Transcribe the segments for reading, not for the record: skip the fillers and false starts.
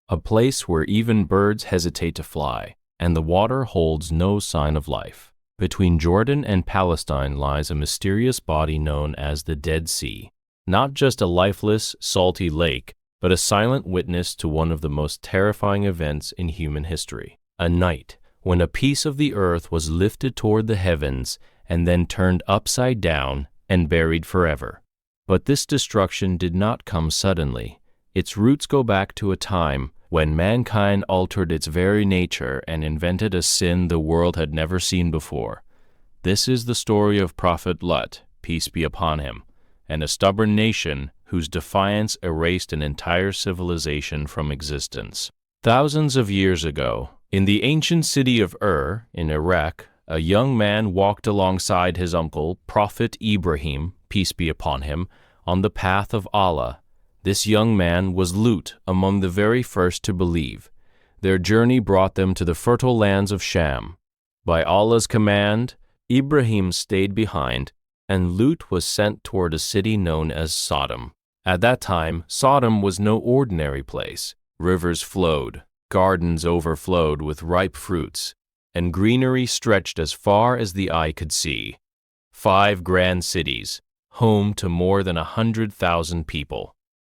a place where even birds hesitate to fly, and the water holds no sign of life. Between Jordan and Palestine lies a mysterious body known as the Dead Sea, not just a lifeless, salty lake, but a silent witness to one of the most terrifying events in human history. A night when a piece of the earth was lifted toward the heavens and then turned upside down and buried forever. But this destruction did not come suddenly. Its roots go back to a time when mankind altered its very nature and invented a sin the world had never seen before. This is the story of Prophet Lut, peace be upon him, and a stubborn nation whose defiance erased an entire civilization from existence. Thousands of years ago, in the ancient city of in Iraq, a young man walked alongside his uncle, Prophet Ibrahim, peace be upon him, on the path of Allah. This young man was Lut, among the very first to believe. Their journey brought them to the fertile lands of Sham. By Allah's command, Ibrahim stayed behind, and Lut was sent toward a city known as Sodom. At that time, Sodom was no ordinary place. Rivers flowed, gardens overflowed with ripe fruits, and greenery stretched as far as the eye could see. 5 grand cities, home to more than 100,000 people.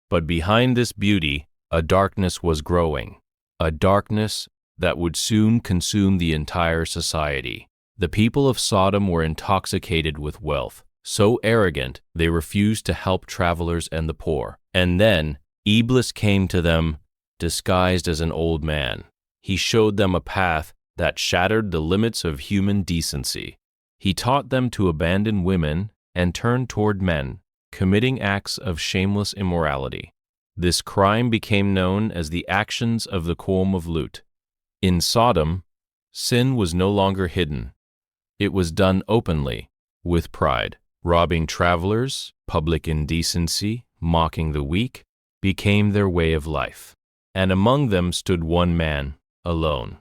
But behind this beauty, a darkness was growing, a darkness that would soon consume the entire society. The people of Sodom were intoxicated with wealth, so arrogant they refused to help travelers and the poor. And then Iblis came to them, disguised as an old man. He showed them a path that shattered the limits of human decency. He taught them to abandon women and turn toward men, committing acts of shameless immorality. This crime became known as the actions of the qoum of Lut. In Sodom, sin was no longer hidden. It was done openly, with pride. Robbing travelers, public indecency, mocking the weak, became their way of life. And among them stood one man, alone.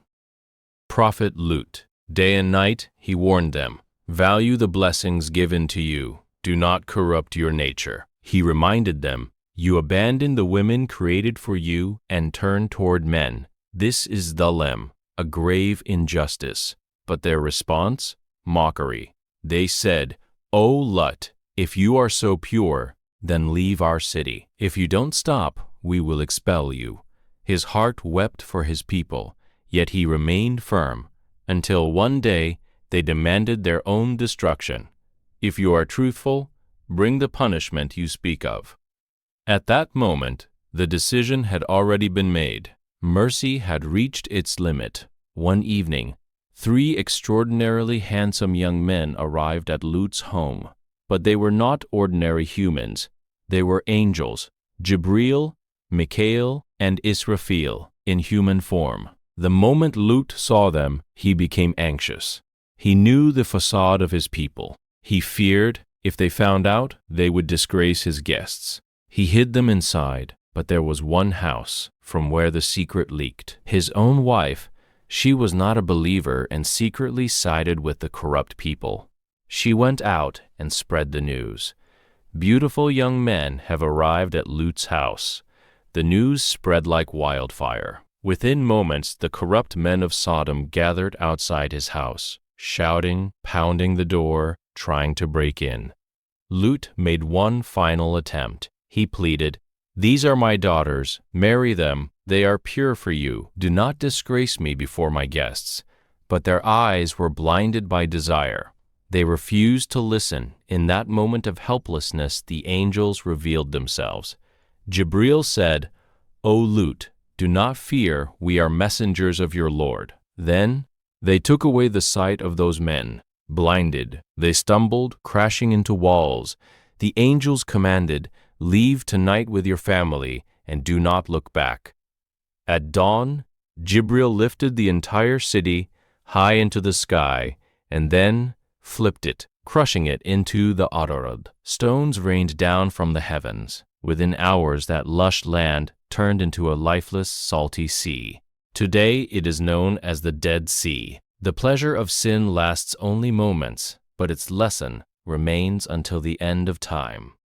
Prophet Lut. Day and night he warned them, "Value the blessings given to you. Do not corrupt your nature." He reminded them, "You abandon the women created for you and turn toward men. This is dalem, a grave injustice." But their response? Mockery. They said, "O Lut, if you are so pure, then leave our city. If you don't stop, we will expel you." His heart wept for his people, yet he remained firm, until one day they demanded their own destruction. "If you are truthful, bring the punishment you speak of." At that moment, the decision had already been made. Mercy had reached its limit. One evening, 3 extraordinarily handsome young men arrived at Lut's home. But they were not ordinary humans. They were angels, Jibril, Mikael, and Israfil, in human form. The moment Lut saw them, he became anxious. He knew the facade of his people. He feared, if they found out, they would disgrace his guests. He hid them inside, but there was one house from where the secret leaked. His own wife, she was not a believer and secretly sided with the corrupt people. She went out and spread the news. Beautiful young men have arrived at Lut's house. The news spread like wildfire. Within moments, the corrupt men of Sodom gathered outside his house, shouting, pounding the door, trying to break in. Lut made one final attempt. He pleaded, "These are my daughters. Marry them. They are pure for you. Do not disgrace me before my guests." But their eyes were blinded by desire. They refused to listen. In that moment of helplessness, the angels revealed themselves. Jibril said, "O Lut, do not fear, we are messengers of your Lord." Then they took away the sight of those men. Blinded, they stumbled, crashing into walls. The angels commanded, "Leave tonight with your family, and do not look back." At dawn, Jibril lifted the entire city high into the sky, and then flipped it, crushing it into the Adarad. Stones rained down from the heavens. Within hours, that lush land turned into a lifeless, salty sea. Today, it is known as the Dead Sea. The pleasure of sin lasts only moments, but its lesson remains until the end of time.